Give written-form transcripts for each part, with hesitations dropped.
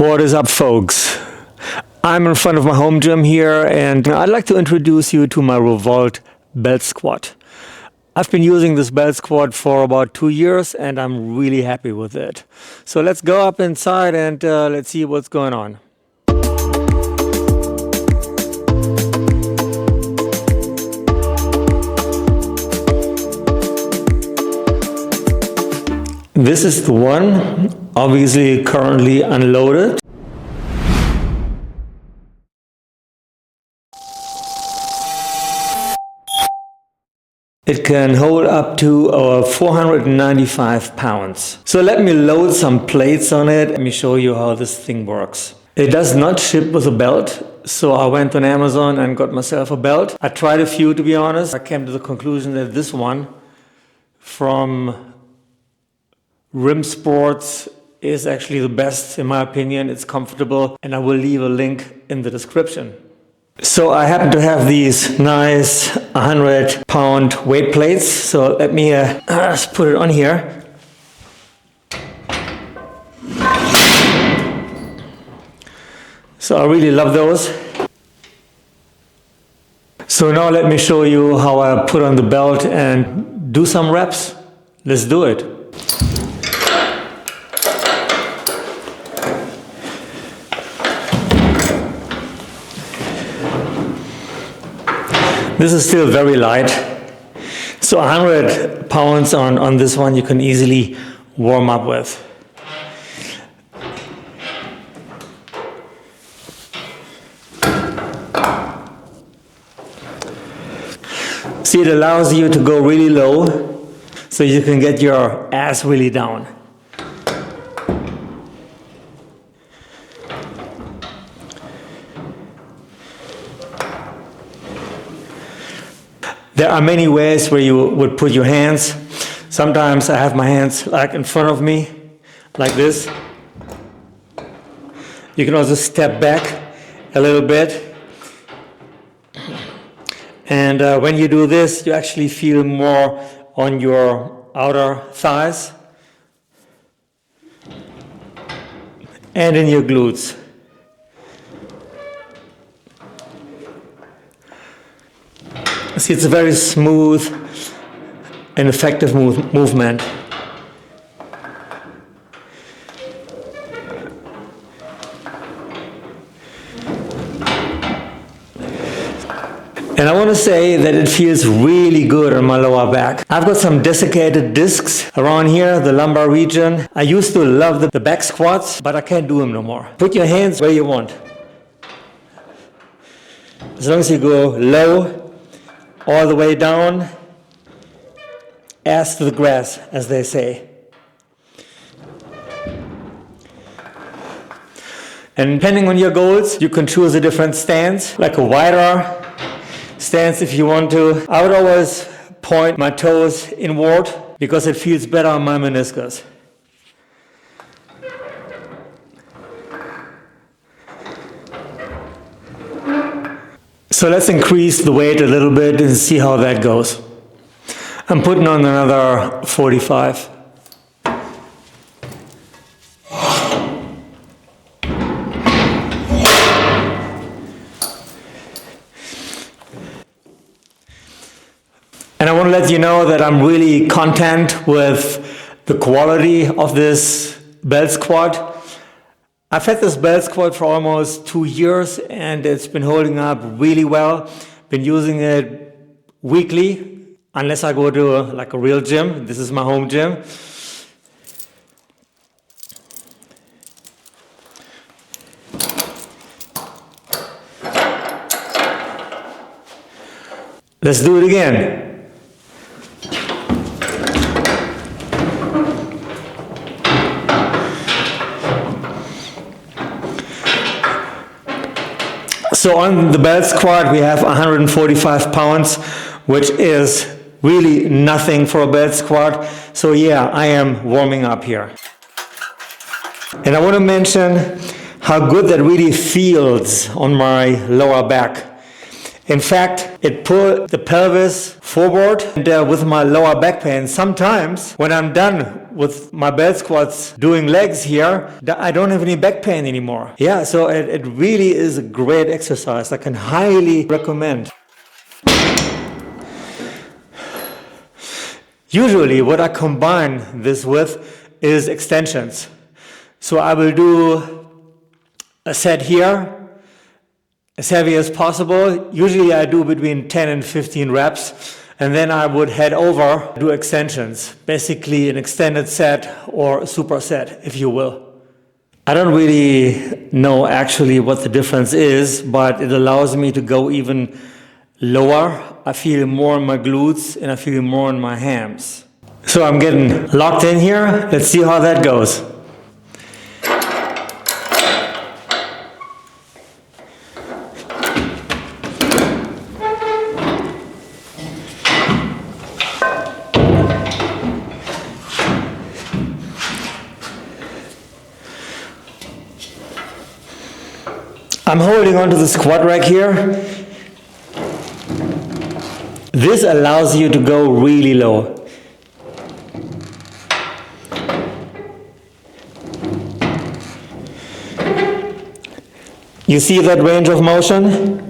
What is up, folks? I'm in front of my home gym here, and I'd like to introduce you to my Revolt Belt Squat. I've been using this belt squat for about 2 years, and I'm really happy with it. So let's go up inside and let's see what's going on. This is the one, obviously currently unloaded. It can hold up to 495 pounds. So let me load some plates on it. Let me show you how this thing works. It does not ship with a belt, so I went on Amazon and got myself a belt. I tried a few, to be honest. I came to the conclusion that this one from Rim Sports is actually the best in my opinion. It's comfortable, and I will leave a link in the description. So I happen to have these nice 100-pound weight plates. So let me just put it on here. So I really love those. So now let me show you how I put on the belt and do some reps. Let's do it. This is still very light, so 100 pounds on this one you can easily warm up with. See, it allows you to go really low, so you can get your ass really down. There are many ways where you would put your hands. Sometimes I have my hands like in front of me, like this. You can also step back a little bit. And when you do this, you actually feel more on your outer thighs and in your glutes. See, it's a very smooth and effective movement. And I want to say that it feels really good on my lower back. I've got some desiccated discs around here, the lumbar region. I used to love the back squats, but I can't do them no more. Put your hands where you want. As long as you go low, all the way down, ass to the grass, as they say. And depending on your goals, you can choose a different stance, like a wider stance if you want to. I would always point my toes inward because it feels better on my meniscus. So let's increase the weight a little bit and see how that goes. I'm putting on another 45. And I want to let you know that I'm really content with the quality of this belt squat. I've had this belt squat for almost 2 years, and it's been holding up really well. Been using it weekly, unless I go to like a real gym. This is my home gym. Let's do it again. So on the belt squat, we have 145 pounds, which is really nothing for a belt squat. So yeah, I am warming up here. And I want to mention how good that really feels on my lower back. In fact, it pulled the pelvis forward, and with my lower back pain, sometimes when I'm done with my belt squats doing legs here, I don't have any back pain anymore. Yeah, so it really is a great exercise. I can highly recommend. Usually what I combine this with is extensions. So I will do a set here, as heavy as possible. Usually I do between 10 and 15 reps, and then I would head over, do extensions, basically an extended set or a superset, if you will. I don't really know actually what the difference is, but it allows me to go even lower. I feel more in my glutes and I feel more in my hams. So I'm getting locked in here. Let's see how that goes. I'm holding onto the squat rack here. This allows you to go really low. You see that range of motion?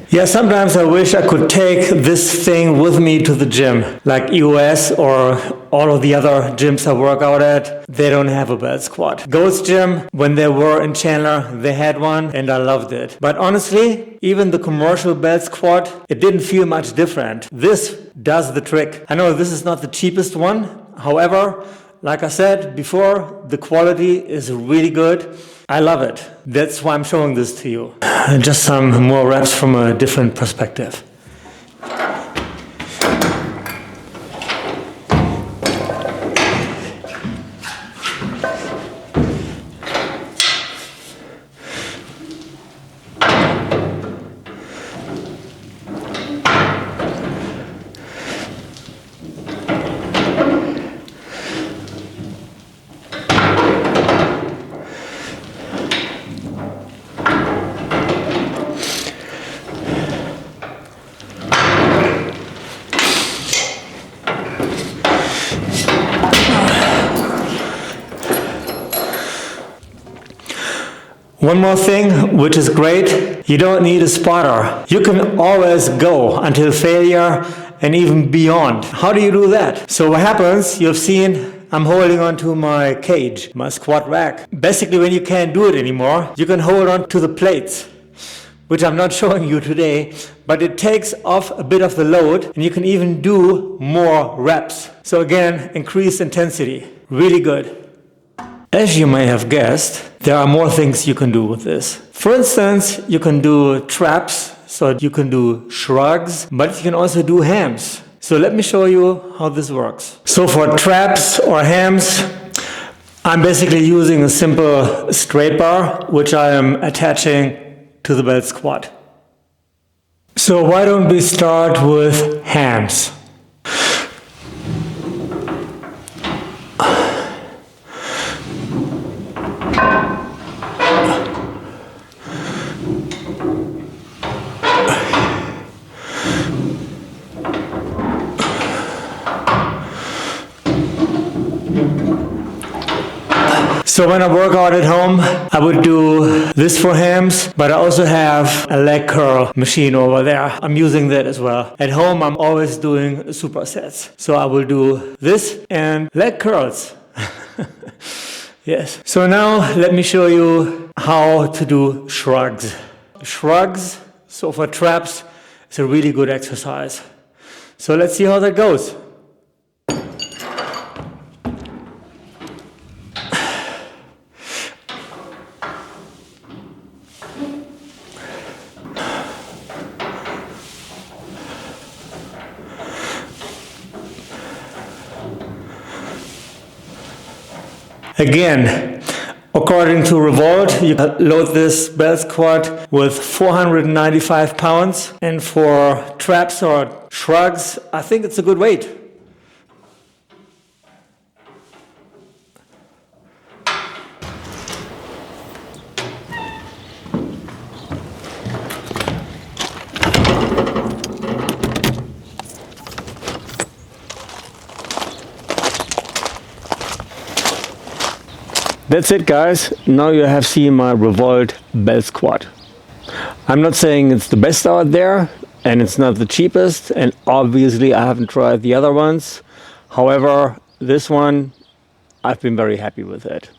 Yeah, sometimes I wish I could take this thing with me to the gym, like EOS or all of the other gyms I work out at. They don't have a belt squat. Ghost Gym, when they were in Chandler, they had one and I loved it. But honestly, even the commercial belt squat, it didn't feel much different. This does the trick. I know this is not the cheapest one. However, like I said before, the quality is really good. I love it. That's why I'm showing this to you. Just some more reps from a different perspective. One more thing, which is great, you don't need a spotter. You can always go until failure and even beyond. How do you do that? So what happens, you've seen I'm holding on to my cage, my squat rack. Basically when you can't do it anymore, you can hold on to the plates, which I'm not showing you today, but it takes off a bit of the load and you can even do more reps. So again, increased intensity, really good. As you may have guessed, there are more things you can do with this. For instance, you can do traps, so you can do shrugs, but you can also do hams. So let me show you how this works. So for traps or hams, I'm basically using a simple straight bar, which I am attaching to the belt squat. So why don't we start with hams? So when I work out at home, I would do this for hams, but I also have a leg curl machine over there. I'm using that as well. At home, I'm always doing supersets. So I will do this and leg curls. Yes. So now let me show you how to do shrugs. Shrugs, so for traps, it's a really good exercise. So let's see how that goes. Again, according to Revolt, you can load this belt squat with 495 pounds, and for traps or shrugs, I think it's a good weight. That's it, guys. Now you have seen my Revolt Belt Squat. I'm not saying it's the best out there, and it's not the cheapest, and obviously I haven't tried the other ones. However, this one, I've been very happy with it.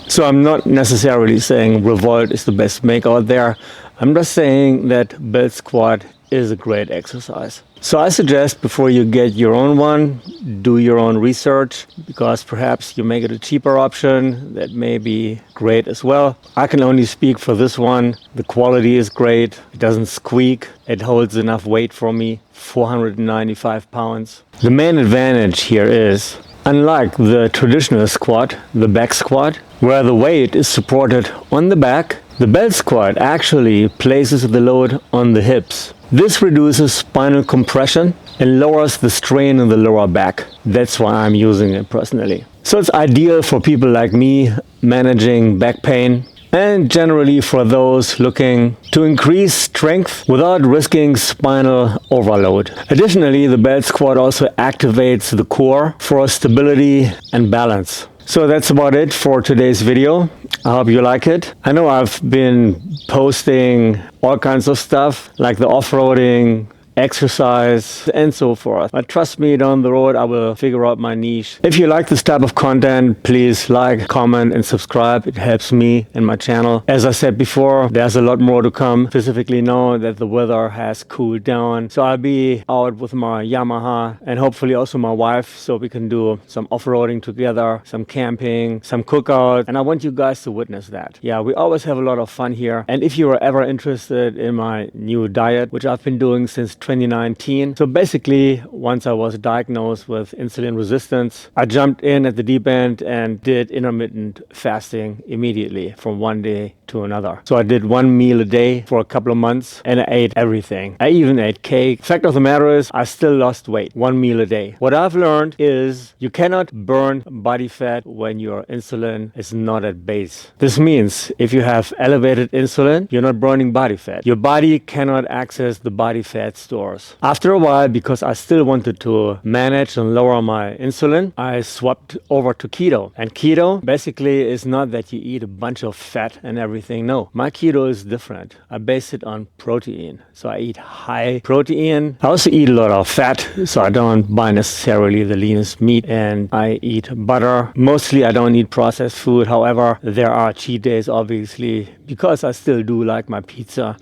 So I'm not necessarily saying Revolt is the best make out there. I'm just saying that belt squat is a great exercise. So I suggest before you get your own one, do your own research, because perhaps you make it a cheaper option that may be great as well. I can only speak for this one. The quality is great. It doesn't squeak. It holds enough weight for me, 495 pounds. The main advantage here is, unlike the traditional squat, the back squat, where the weight is supported on the back, the belt squat actually places the load on the hips. This reduces spinal compression and lowers the strain in the lower back. That's why I'm using it personally. So it's ideal for people like me managing back pain, and generally for those looking to increase strength without risking spinal overload. Additionally, the belt squat also activates the core for stability and balance. So that's about it for today's video. I hope you like it. I know I've been posting all kinds of stuff like the off-roading, exercise, and so forth. But trust me, down the road I will figure out my niche. If you like this type of content, please like, comment, and subscribe. It helps me and my channel. As I said before, there's a lot more to come. Specifically now that the weather has cooled down, so I'll be out with my Yamaha and hopefully also my wife, so we can do some off-roading together, some camping, some cookout, and I want you guys to witness that. Yeah, we always have a lot of fun here. And if you are ever interested in my new diet, which I've been doing since 2019. So basically, once I was diagnosed with insulin resistance, I jumped in at the deep end and did intermittent fasting immediately from one day to another. So I did one meal a day for a couple of months and I ate everything. I even ate cake. Fact of the matter is, I still lost weight, one meal a day. What I've learned is you cannot burn body fat when your insulin is not at base. This means if you have elevated insulin, you're not burning body fat. Your body cannot access the body fat stores. After a while, because I still wanted to manage and lower my insulin, I swapped over to keto. And keto basically is not that you eat a bunch of fat and everything. No, my keto is different. I base it on protein. So I eat high protein. I also eat a lot of fat, so I don't buy necessarily the leanest meat, and I eat butter. Mostly I don't eat processed food. However, there are cheat days, obviously, because I still do like my pizza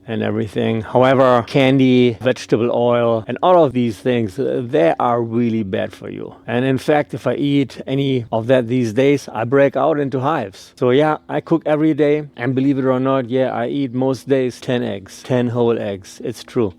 and everything. However, candy, vegetable oil, and all of these things, they are really bad for you. And in fact, if I eat any of that these days, I break out into hives. So yeah, I cook every day, and believe it or not, yeah, I eat most days 10 eggs, 10 whole eggs. It's true.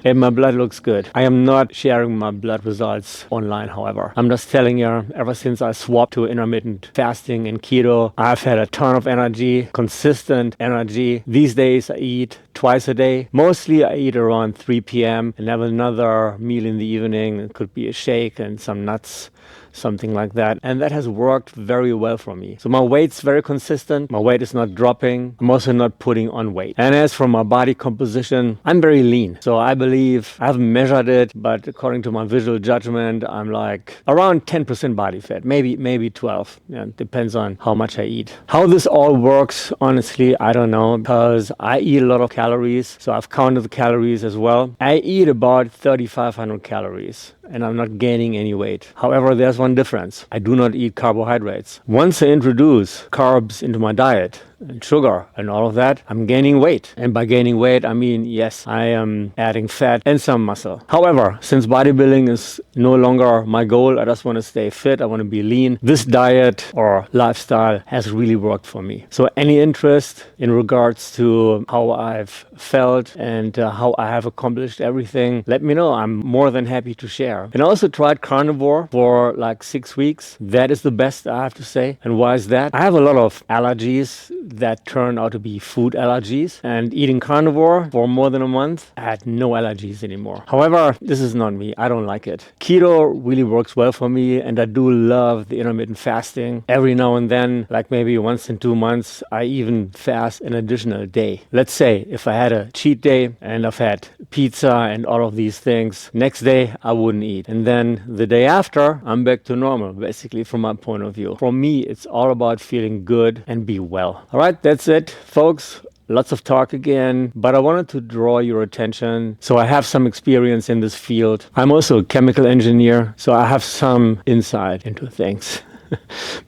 And my blood looks good. I am not sharing my blood results online, however. I'm just telling you, ever since I swapped to intermittent fasting and keto, I've had a ton of energy, consistent energy. These days I eat twice a day. Mostly I eat around 3 p.m. and have another meal in the evening. It could be a shake and some nuts, something like that. And that has worked very well for me. So my weight's very consistent. My weight is not dropping. I'm also not putting on weight. And as for my body composition, I'm very lean. So I believe, I haven't measured it, but according to my visual judgment, I'm like around 10% body fat, maybe 12. Yeah, depends on how much I eat. How this all works, honestly, I don't know, because I eat a lot of calories. So I've counted the calories as well. I eat about 3,500 calories. And I'm not gaining any weight. However, there's one difference. I do not eat carbohydrates. Once I introduce carbs into my diet, and sugar and all of that, I'm gaining weight. And by gaining weight, I mean, yes, I am adding fat and some muscle. However, since bodybuilding is no longer my goal, I just want to stay fit, I want to be lean, this diet or lifestyle has really worked for me. So any interest in regards to how I've felt and how I have accomplished everything, let me know. I'm more than happy to share. And I also tried carnivore for like 6 weeks. That is the best, I have to say. And why is that? I have a lot of allergies that turned out to be food allergies, and eating carnivore for more than a month, I had no allergies anymore. However, this is not me. I don't like it. Keto really works well for me, and I do love the intermittent fasting. Every now and then, like maybe once in 2 months, I even fast an additional day. Let's say if I had a cheat day and I've had pizza and all of these things, next day I wouldn't can eat. And then the day after, I'm back to normal, basically, from my point of view. For me, it's all about feeling good and be well. All right, that's it, folks. Lots of talk again, but I wanted to draw your attention. So I have some experience in this field. I'm also a chemical engineer, so I have some insight into things.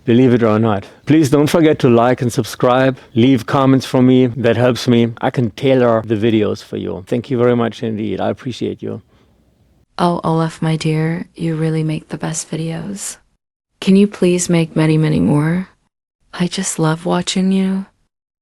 Believe it or not. Please don't forget to like and subscribe. Leave comments for me. That helps me. I can tailor the videos for you. Thank you very much indeed. I appreciate you. Oh, Olaf, my dear, you really make the best videos. Can you please make many, many more? I just love watching you.